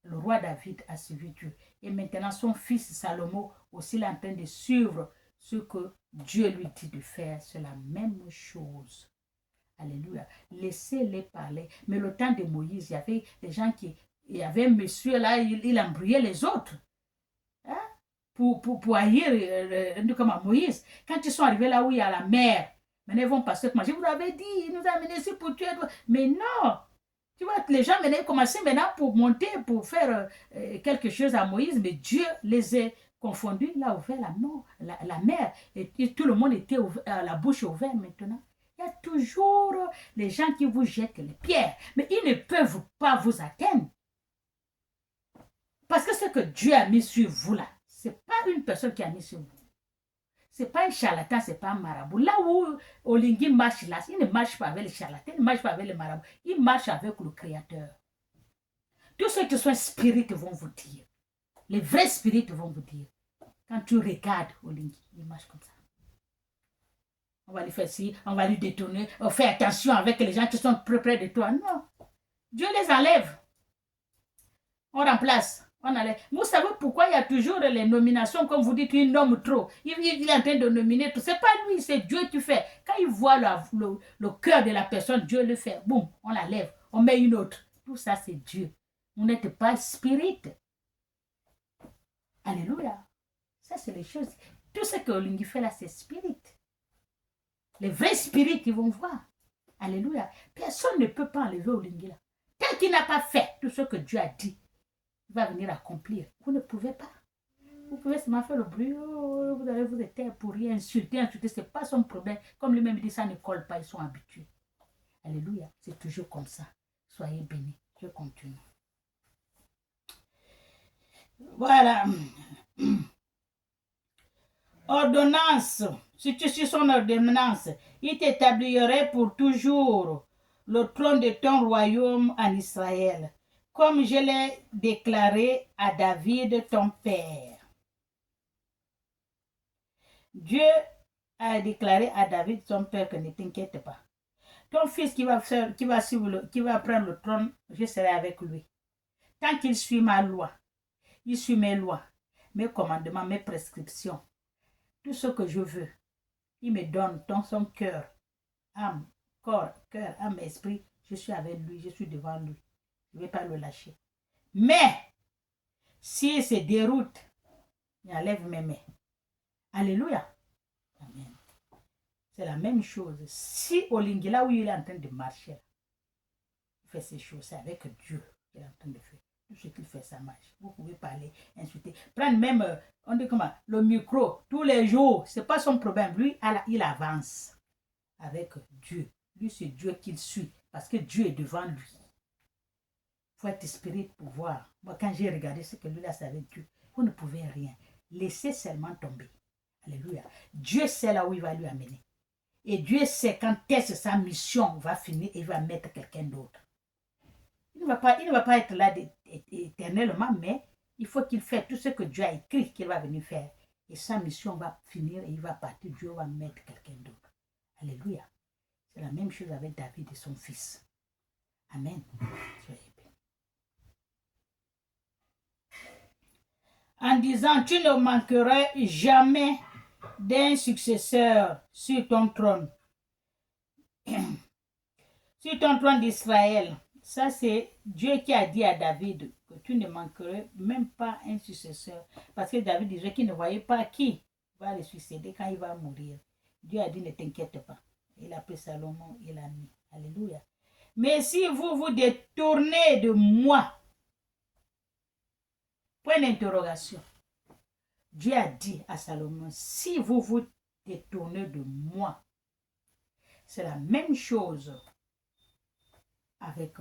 le roi David a suivi Dieu. Et maintenant, son fils Salomon aussi est en train de suivre ce que Dieu lui dit de faire. C'est la même chose. Alléluia. Laissez-les parler. Mais le temps de Moïse, il y avait des gens qui... Il y avait un monsieur là, il embrouillait les autres. Hein? Pour haïr comment Moïse. Quand ils sont arrivés là où il y a la mer, maintenant ils vont passer comment? Je vous l'avais dit, il nous a amenés ici pour tuer. Mais non! Tu vois, les gens venaient commencer maintenant pour monter, pour faire quelque chose à Moïse, mais Dieu les a confondus. Il a ouvert la mer et tout le monde était la bouche ouverte maintenant. Il y a toujours les gens qui vous jettent les pierres, mais ils ne peuvent pas vous atteindre. Parce que ce que Dieu a mis sur vous là, ce n'est pas une personne qui a mis sur vous. Ce n'est pas un charlatan, ce n'est pas un marabout. Là où Olingi marche là, il ne marche pas avec les charlatans, il ne marche pas avec les marabouts, il marche avec le Créateur. Tous ceux qui sont spirites vont vous dire, les vrais spirites vont vous dire, quand tu regardes Olingi, il marche comme ça. On va lui faire ci, on va lui détourner, on fait attention avec les gens qui sont près de toi. Non, Dieu les enlève. On remplace. Vous savez pourquoi il y a toujours les nominations, comme vous dites, il nomme trop. Il est en train de nominer tout. Ce n'est pas lui, c'est Dieu qui fait. Quand il voit le cœur de la personne, Dieu le fait. Boum, on la lève, on met une autre. Tout ça, c'est Dieu. Vous n'êtes pas spirit. Alléluia. Ça, c'est les choses. Tout ce que Olingi fait là, c'est spirit. Les vrais spirits, ils vont voir. Alléluia. Personne ne peut pas enlever Olingi là. Tant qu'il n'a pas fait tout ce que Dieu a dit, il va venir accomplir. Vous ne pouvez pas. Vous pouvez seulement faire le bruit. Oh, vous allez vous éteindre pour rien. Insulter. Ce n'est pas son problème. Comme lui-même dit, ça ne colle pas. Ils sont habitués. Alléluia. C'est toujours comme ça. Soyez bénis. Je continue. Voilà. Ordonnance. Si tu suis son ordonnance, il t'établirait pour toujours le trône de ton royaume en Israël, comme je l'ai déclaré à David, ton père. Dieu a déclaré à David, son père, que ne t'inquiète pas. Ton fils qui va prendre le trône, je serai avec lui. Tant qu'il suit ma loi, il suit mes lois, mes commandements, mes prescriptions, tout ce que je veux, il me donne dans son cœur, âme, corps, cœur, âme, esprit. Je suis avec lui, je suis devant lui. Je ne vais pas le lâcher. Mais, s'il se déroute, il enlève mes mains. Alléluia. Amen. C'est la même chose. Si Olingi, là où il est en train de marcher, il fait ces choses, c'est avec Dieu qu'il est en train de faire. Tout ce qu'il fait, ça marche. Vous pouvez parler, insulter. Prendre même, on dit comment, le micro, tous les jours. Ce n'est pas son problème. Lui, il avance avec Dieu. Lui, c'est Dieu qu'il suit. Parce que Dieu est devant lui. Il faut être spirit pour voir. Moi, quand j'ai regardé ce que lui a c'est avec Dieu, vous ne pouvez rien. Laissez seulement tomber. Alléluia. Dieu sait là où il va lui amener. Et Dieu sait quand est-ce que sa mission va finir et va mettre quelqu'un d'autre. Il ne va pas être là éternellement, mais il faut qu'il fasse tout ce que Dieu a écrit qu'il va venir faire. Et sa mission va finir et il va partir. Dieu va mettre quelqu'un d'autre. Alléluia. C'est la même chose avec David et son fils. Amen. En disant, tu ne manqueras jamais d'un successeur sur ton trône. Sur ton trône d'Israël. Ça, c'est Dieu qui a dit à David que tu ne manquerais même pas un successeur. Parce que David disait qu'il ne voyait pas qui va le succéder quand il va mourir. Dieu a dit, ne t'inquiète pas. Il a pris Salomon, il a mis. Alléluia. Mais si vous vous détournez de moi, point d'interrogation. Dieu a dit à Salomon, si vous vous détournez de moi, c'est la même chose avec,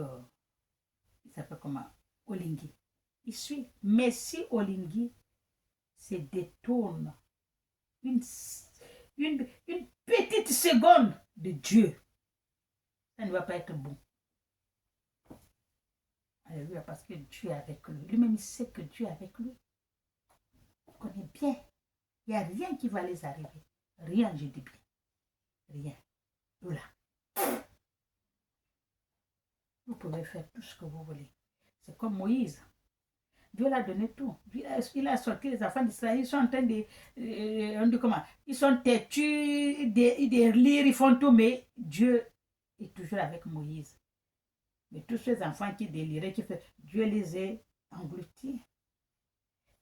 il s'appelle comment, Olingi. Il suit. Mais si Olingi se détourne une petite seconde de Dieu, ça ne va pas être bon. Alléluia, parce que Dieu est avec lui. Lui-même, il sait que Dieu est avec lui. Il connaît bien. Il n'y a rien qui va les arriver. Rien, je dis bien. Rien. Voilà. Vous pouvez faire tout ce que vous voulez. C'est comme Moïse. Dieu l'a donné tout. Il a sorti les enfants d'Israël. Ils sont en train de... on dit comment? Ils sont têtus, ils lire, ils font tout, mais Dieu est toujours avec Moïse. Mais tous ces enfants qui déliraient, Dieu les a engloutis.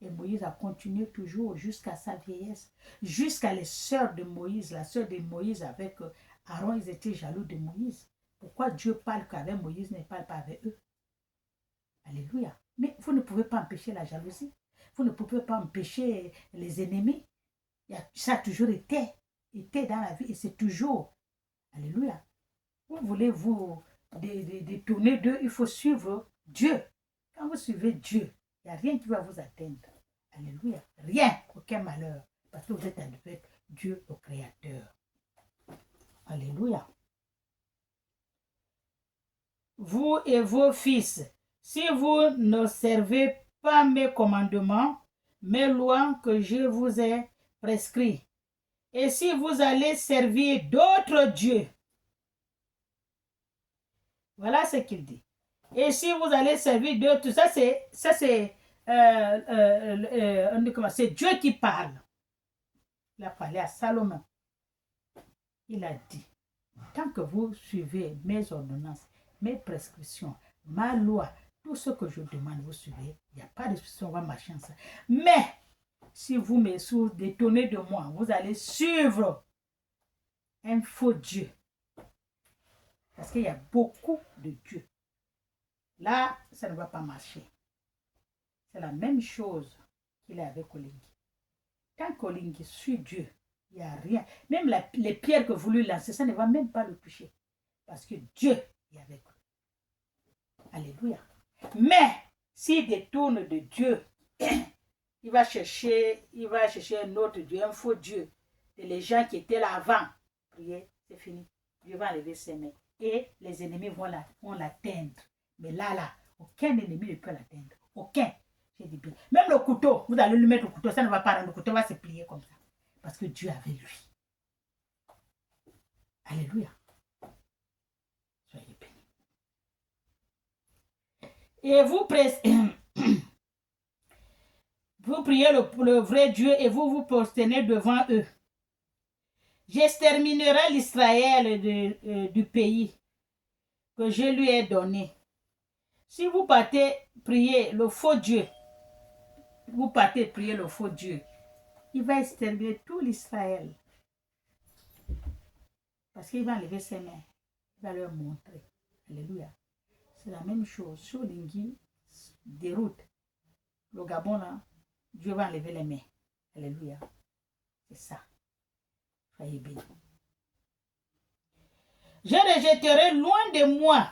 Et Moïse a continué toujours jusqu'à sa vieillesse. Jusqu'à les sœurs de Moïse. La sœur de Moïse avec Aaron, ils étaient jaloux de Moïse. Pourquoi Dieu parle qu'avec Moïse, ne parle pas avec eux? Alléluia. Mais vous ne pouvez pas empêcher la jalousie. Vous ne pouvez pas empêcher les ennemis. Ça a toujours été dans la vie et c'est toujours. Alléluia. Vous voulez vous détourner d'eux, il faut suivre Dieu. Quand vous suivez Dieu, il n'y a rien qui va vous atteindre. Alléluia. Rien, aucun malheur. Parce que vous êtes avec Dieu le Créateur. Alléluia. Vous et vos fils, si vous n'observez pas mes commandements, mes lois que je vous ai prescrits, et si vous allez servir d'autres dieux, voilà ce qu'il dit. Et si vous allez servir d'autres, c'est Dieu qui parle. Il a parlé à Salomon. Il a dit, tant que vous suivez mes ordonnances, mes prescriptions, ma loi, tout ce que je demande, vous suivez, il n'y a pas de souci, on va marcher ensemble. Mais, si vous me détournez de moi, vous allez suivre un faux Dieu. Parce qu'il y a beaucoup de dieux. Là, ça ne va pas marcher. C'est la même chose qu'il est avec Olingi. Tant qu'Olingi suit Dieu, il n'y a rien. Même les pierres que vous lui lancez, ça ne va même pas le toucher. Parce que Dieu est avec lui. Alléluia. Mais, s'il détourne de Dieu, il va chercher un autre Dieu, un faux Dieu. Et les gens qui étaient là avant, prier, c'est fini. Dieu va enlever ses mains. Et les ennemis vont l'atteindre. Mais là, aucun ennemi ne peut l'atteindre. Aucun. J'ai dit bien. Même le couteau, vous allez lui mettre le couteau, ça ne va pas rendre. Le couteau va se plier comme ça. Parce que Dieu est avec lui. Alléluia. Soyez bénis. Et vous priez le vrai Dieu et vous vous prosternez devant eux. J'exterminerai l'Israël du pays que je lui ai donné. Si vous partez prier le faux Dieu, il va exterminer tout l'Israël. Parce qu'il va enlever ses mains. Il va leur montrer. Alléluia. C'est la même chose. Sur l'ingui, des routes. Le Gabon, là, Dieu va enlever les mains. Alléluia. C'est ça. Soyez bénis. Je rejetterai loin de moi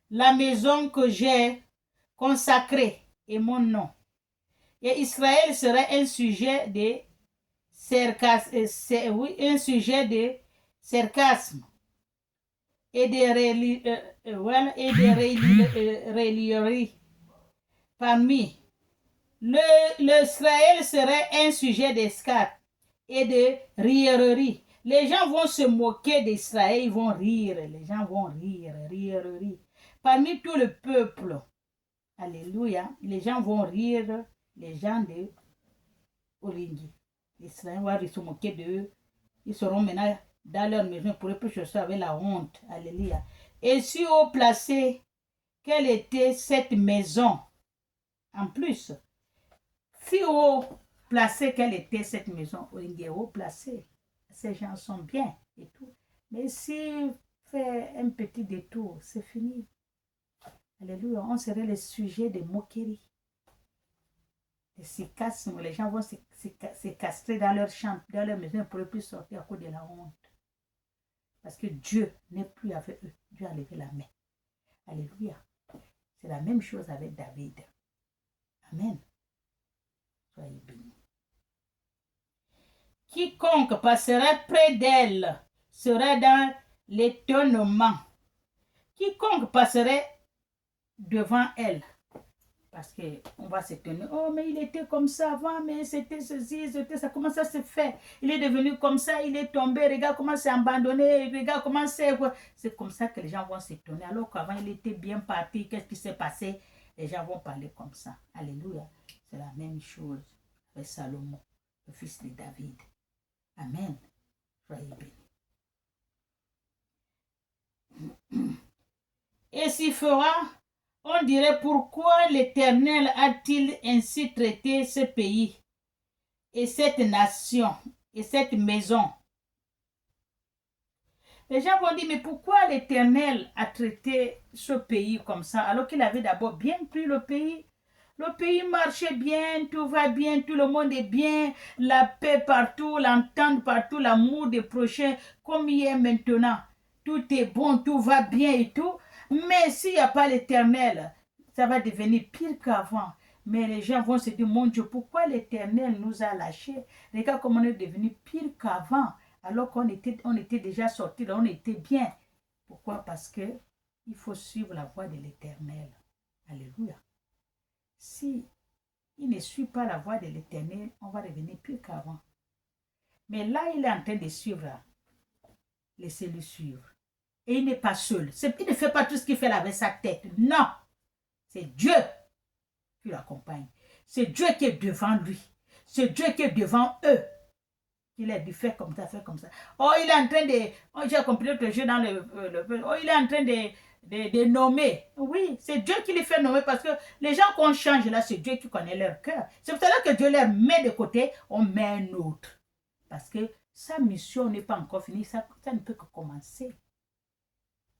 la maison que j'ai consacrée et mon nom. Et Israël serait un sujet de sarcasme, et de raillerie parmi. L'Israël serait un sujet d'escarpe et de riererie. Les gens vont se moquer d'Israël, ils vont rire. Les gens vont rire, riererie. Parmi tout le peuple, alléluia, les gens vont rire, les gens de Olingi. Israël va se moquer d'eux. Ils seront maintenant dans leur maison pour plus chercher avec la honte. Alléluia. Et si haut placé, quelle était cette maison? En plus, si haut placé, quelle était cette maison? Olingi est haut placé. Ces gens sont bien et tout. Mais si fait un petit détour, c'est fini. Alléluia. On serait le sujet de moquerie. De sarcasme. Les gens vont se castrer dans leur chambre, dans leur maison pour ne plus sortir à cause de la honte. Parce que Dieu n'est plus avec eux. Dieu a levé la main. Alléluia. C'est la même chose avec David. Amen. Soyez bénis. Quiconque passerait près d'elle serait dans l'étonnement. Quiconque passerait devant elle. Parce qu'on va s'étonner. Oh, mais il était comme ça avant, mais c'était ceci, c'était ça. Comment ça se fait? Il est devenu comme ça, il est tombé. Regarde comment c'est abandonné. Regarde comment c'est. C'est comme ça que les gens vont s'étonner. Alors qu'avant, il était bien parti. Qu'est-ce qui s'est passé? Les gens vont parler comme ça. Alléluia. C'est la même chose avec Salomon, le fils de David. Amen. Soyez bénis. Et s'il fera, on dirait pourquoi l'Éternel a-t-il ainsi traité ce pays et cette nation et cette maison. Les gens vont dire, mais pourquoi l'Éternel a traité ce pays comme ça alors qu'il avait d'abord bien pris le pays? Le pays marchait bien, tout va bien, tout le monde est bien, la paix partout, l'entente partout, l'amour des prochains, comme il est maintenant. Tout est bon, tout va bien et tout. Mais s'il n'y a pas l'Éternel, ça va devenir pire qu'avant. Mais les gens vont se dire, mon Dieu, pourquoi l'Éternel nous a lâchés? Regarde comment on est devenu pire qu'avant, alors qu'on était déjà sortis, on était bien. Pourquoi? Parce que il faut suivre la voie de l'Éternel. Alléluia. Si il ne suit pas la voie de l'Éternel, on va devenir pire qu'avant. Mais là, il est en train de suivre. Laissez-le suivre. Et il n'est pas seul. Il ne fait pas tout ce qu'il fait avec sa tête. Non. C'est Dieu qui l'accompagne. C'est Dieu qui est devant lui. C'est Dieu qui est devant eux. Il a dit, fais comme ça, fais comme ça. Oh, il est en train de... Oh, j'ai compris l'autre jeu dans le... Oh, il est en train de nommer. Oui, c'est Dieu qui les fait nommer parce que les gens qu'on change là, c'est Dieu qui connaît leur cœur. C'est pour cela que Dieu les met de côté, on met un autre. Parce que sa mission n'est pas encore finie, ça ne peut que commencer.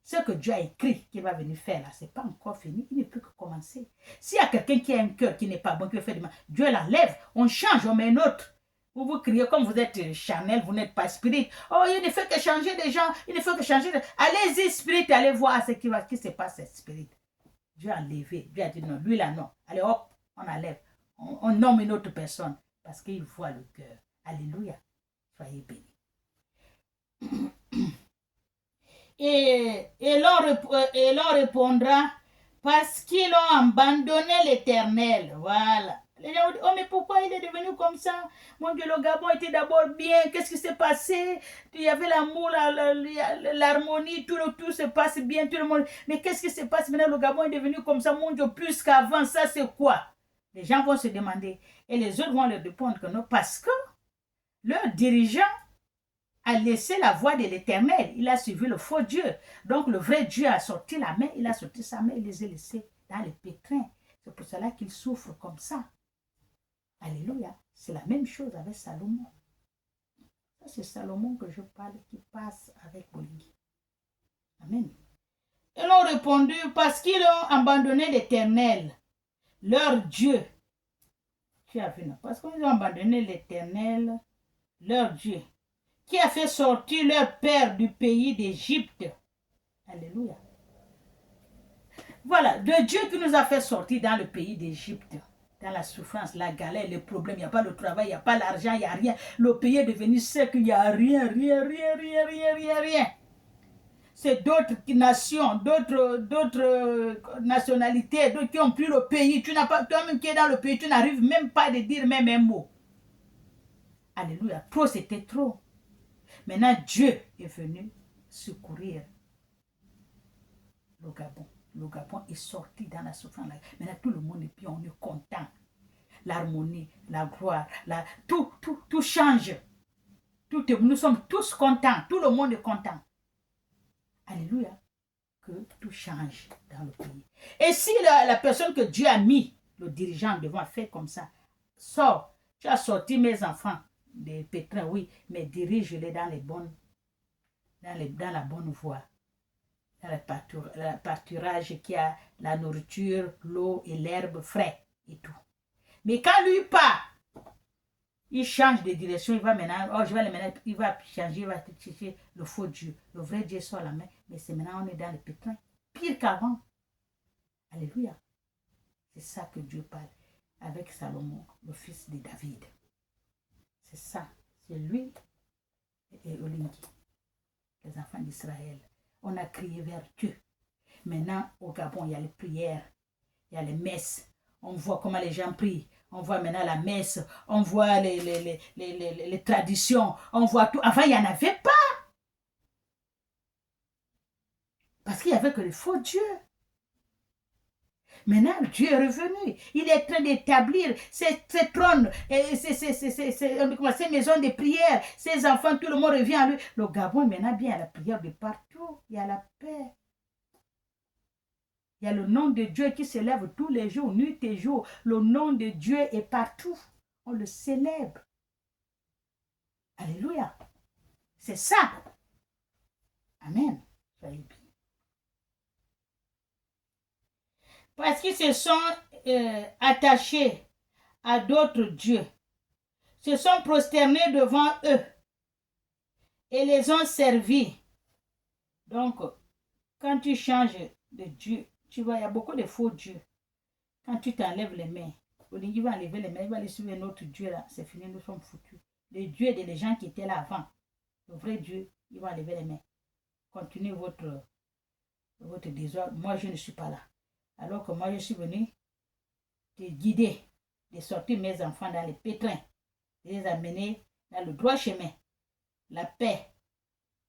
Ce que Dieu a écrit qu'il va venir faire là, ce n'est pas encore fini, il ne peut que commencer. S'il y a quelqu'un qui a un cœur qui n'est pas bon, qui fait du mal, Dieu l'enlève, on change, on met un autre. Vous vous criez comme vous êtes charnel, vous n'êtes pas spirit. Oh, il ne fait que changer des gens, il ne fait que changer. Allez-y, spirit, allez voir ce qui se passe, spirit. Dieu a enlevé, Dieu a dit non, lui là non. Allez hop, on enlève, on nomme une autre personne parce qu'il voit le cœur. Alléluia, soyez bénis. Et l'on répondra parce qu'ils ont abandonné l'Éternel. Voilà. Les gens disent, oh mais pourquoi il est devenu comme ça? Mon Dieu, le Gabon était d'abord bien. Qu'est-ce qui s'est passé? Il y avait l'amour, l'harmonie, tout se passe bien, tout le monde. Mais qu'est-ce qui se passe maintenant? Le Gabon est devenu comme ça, mon Dieu, plus qu'avant. Ça, c'est quoi? Les gens vont se demander. Et les autres vont leur répondre que non, parce que leur dirigeant a laissé la voie de l'Éternel. Il a suivi le faux Dieu. Donc le vrai Dieu a sorti la main, il a sorti sa main, il les a laissés dans les pétrins. C'est pour cela qu'il souffre comme ça. Alléluia. C'est la même chose avec Salomon. C'est Salomon que je parle qui passe avec Bolingi. Amen. Ils ont répondu parce qu'ils ont abandonné l'Éternel, leur Dieu. Tu as vu, non? Parce qu'ils ont abandonné l'Éternel, leur Dieu, qui a fait sortir leur père du pays d'Égypte. Alléluia. Voilà, de Dieu qui nous a fait sortir dans le pays d'Égypte. Dans la souffrance, la galère, les problèmes, il n'y a pas de travail, il n'y a pas l'argent, il n'y a rien. Le pays est devenu sec, il n'y a rien, rien, rien, rien, rien, rien, rien. C'est d'autres nations, d'autres nationalités, d'autres qui ont pris le pays. Tu n'as pas, toi-même qui es dans le pays, tu n'arrives même pas à dire même un mot. Alléluia. Trop, c'était trop. Maintenant, Dieu est venu secourir le Gabon. Le Gabon est sorti dans la souffrance. Maintenant, tout le monde est bien, on est content. L'harmonie, la gloire, tout change. Nous sommes tous contents. Tout le monde est content. Alléluia. Que tout change dans le pays. Et si la personne que Dieu a mis, le dirigeant devant, fait comme ça, sort, tu as sorti mes enfants des pétrins, oui, mais dirige-les dans la bonne voie. Dans le pâturage qui a la nourriture, l'eau et l'herbe frais et tout. Mais quand lui part, il change de direction, il va maintenant, il va changer, il va chercher le faux Dieu. Le vrai Dieu sur la main, mais c'est maintenant on est dans le pétrin, pire qu'avant. Alléluia. C'est ça que Dieu parle avec Salomon, le fils de David. C'est ça, c'est lui et Olingi, les enfants d'Israël. On a crié vers Dieu. Maintenant, au Gabon, il y a les prières, il y a les messes. On voit comment les gens prient. On voit maintenant la messe. On voit les traditions. On voit tout. Avant, il n'y en avait pas. Parce qu'il n'y avait que le faux Dieu. Maintenant, Dieu est revenu. Il est en train d'établir ses trônes, ces maisons de prière. Ses enfants, tout le monde revient à lui. Le Gabon, maintenant, bien, il y a la prière de partout. Il y a la paix. Il y a le nom de Dieu qui s'élève tous les jours, nuit et jour. Le nom de Dieu est partout. On le célèbre. Alléluia. C'est ça. Amen. Soyez bien. Parce qu'ils se sont attachés à d'autres dieux, se sont prosternés devant eux et les ont servis. Donc, quand tu changes de Dieu, tu vois, il y a beaucoup de faux dieux. Quand tu t'enlèves les mains, il va enlever les mains, il va aller suivre un autre Dieu là, c'est fini, nous sommes foutus. Le Dieu des gens qui étaient là avant, le vrai Dieu, il va enlever les mains. Continuez votre désordre. Moi, je ne suis pas là. Alors que moi, je suis venu te guider, de sortir mes enfants dans les pétrins, de les amener dans le droit chemin, la paix,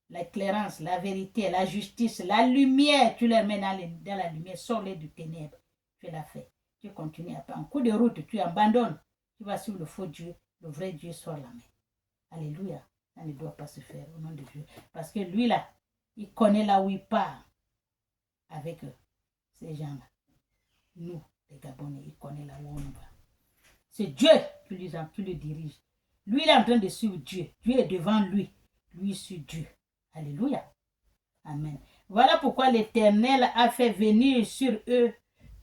l'éclairance, la vérité, la justice, la lumière. Tu les mets dans la lumière, sors-les du ténèbre. Tu l'as fait. Tu continues après. En coup de route, tu abandonnes. Tu vas sur le faux Dieu, le vrai Dieu sort la main. Alléluia. Ça ne doit pas se faire au nom de Dieu. Parce que lui là, il connaît là où il part avec eux, ces gens-là. Nous, les Gabonais, il connaît là où on va. C'est Dieu qui le dirige. Lui, il est en train de suivre Dieu. Dieu est devant lui. Lui suit Dieu. Alléluia. Amen. Voilà pourquoi l'Éternel a fait venir sur eux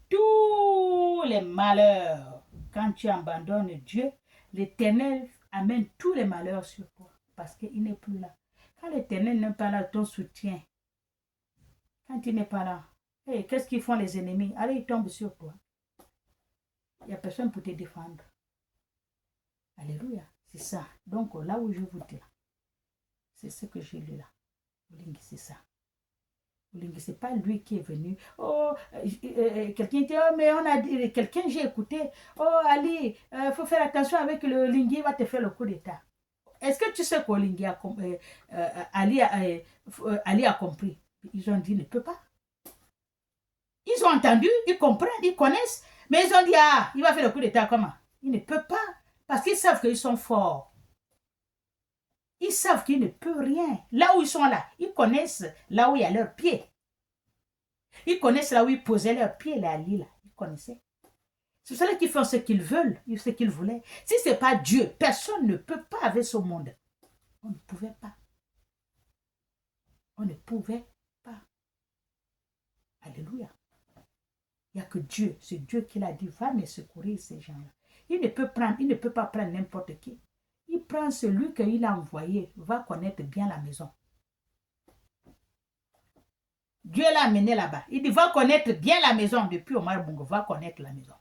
tous les malheurs. Quand tu abandonnes Dieu, l'Éternel amène tous les malheurs sur toi. Parce qu'il n'est plus là. Quand l'Éternel n'est pas là, ton soutien. Quand il n'est pas là, hey, qu'est-ce qu'ils font les ennemis? Allez, ils tombent sur toi. Il n'y a personne pour te défendre. Alléluia. C'est ça. Donc, là où je vous dis, c'est ce que j'ai lu là. C'est ça. Ce n'est pas lui qui est venu. Oh, quelqu'un dit, oh, mais on a dit, quelqu'un j'ai écouté. Oh, Ali, il faut faire attention avec le Lingui, il va te faire le coup d'état. Est-ce que tu sais qu'Olingui Ali a compris? Ils ont dit, il ne peut pas. Ils ont entendu, ils comprennent, ils connaissent, mais ils ont dit, ah, il va faire le coup d'état comment? Il ne peut pas, parce qu'ils savent qu'ils sont forts. Ils savent qu'ils ne peuvent rien. Là où ils sont là, ils connaissent là où il y a leurs pieds. Ils connaissent là où ils posaient leurs pieds, là, Ali, là. Ils connaissaient. C'est cela qui font ce qu'ils veulent, ce qu'ils voulaient. Si ce n'est pas Dieu, personne ne peut pas avec ce monde. On ne pouvait pas. On ne pouvait pas. Alléluia. Il n'y a que Dieu. C'est Dieu qui l'a dit, va me secourir ces gens-là. Il ne peut pas prendre n'importe qui. Il prend celui qu'il a envoyé, va connaître bien la maison. Dieu l'a amené là-bas. Il dit, va connaître bien la maison. Depuis Omar Bongo, va connaître la maison.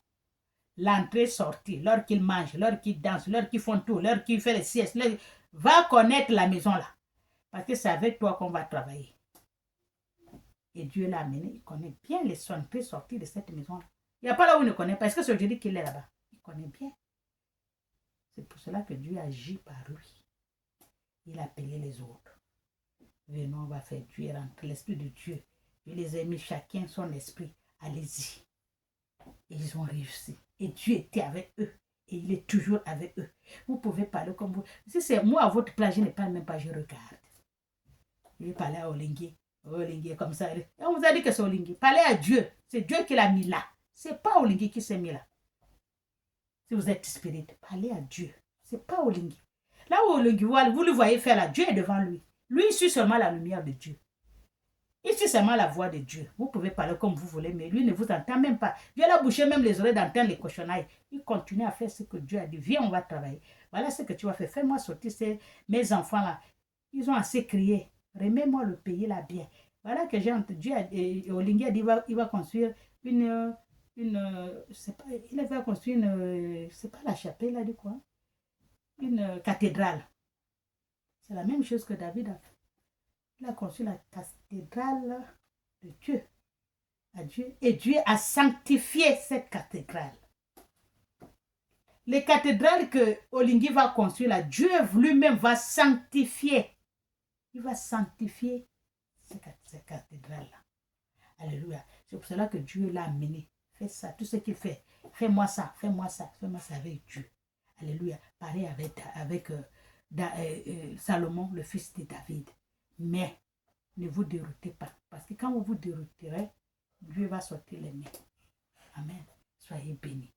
L'entrée, sortie, l'heure qu'ils mangent, l'heure qu'ils dansent, l'heure qu'ils font tout, l'heure qu'ils font les siestes. Va connaître la maison là. Parce que c'est avec toi qu'on va travailler. Et Dieu l'a amené. Il connaît bien les entrées, sorties de cette maison là. Il n'y a pas là où il ne connaît pas. Est-ce que c'est aujourd'hui qu'il est là-bas? Il connaît bien. C'est pour cela que Dieu agit par lui. Il a appelé les autres. Venons, on va faire Dieu rentrer. L'esprit de Dieu. Il les a mis chacun son esprit. Allez-y. Et ils ont réussi. Et Dieu était avec eux. Et il est toujours avec eux. Vous pouvez parler comme vous. Si c'est moi à votre place, je ne parle même pas, je regarde. Je vais parler à Olingue. Olingue comme ça. Et on vous a dit que c'est Olingue. Parlez à Dieu. C'est Dieu qui l'a mis là. Ce n'est pas Olingue qui s'est mis là. Si vous êtes spirit, parlez à Dieu. Ce n'est pas Olingue. Là où Olingue, vous le voyez faire là, Dieu est devant lui. Lui, il suit seulement la lumière de Dieu. Il suit seulement la voix de Dieu. Vous pouvez parler comme vous voulez, mais lui ne vous entend même pas. Dieu a bouché même les oreilles d'entendre les cochonnailles. Il continue à faire ce que Dieu a dit. Viens, on va travailler. Voilà ce que tu vas faire. Fais-moi sortir mes enfants là. Ils ont assez crié. Remets-moi le pays là bien. Voilà que j'ai entendu. Dieu Olingue a dit il va construire il va construire c'est pas la chapelle, il a dit quoi? Une cathédrale. C'est la même chose que David a fait. Il a construit la cathédrale de Dieu. À Dieu. Et Dieu a sanctifié cette cathédrale. Les cathédrales que Olingue va construire là, Dieu lui-même va sanctifier. Il va sanctifier cette cathédrale-là. Alléluia. C'est pour cela que Dieu l'a amené. Fais ça, tout ce qu'il fait. Fais-moi ça, fais-moi ça, fais-moi ça avec Dieu. Alléluia. Pareil avec Salomon, le fils de David. Mais ne vous déroutez pas. Parce que quand vous vous dérouterez, Dieu va sortir les mains. Amen. Soyez bénis.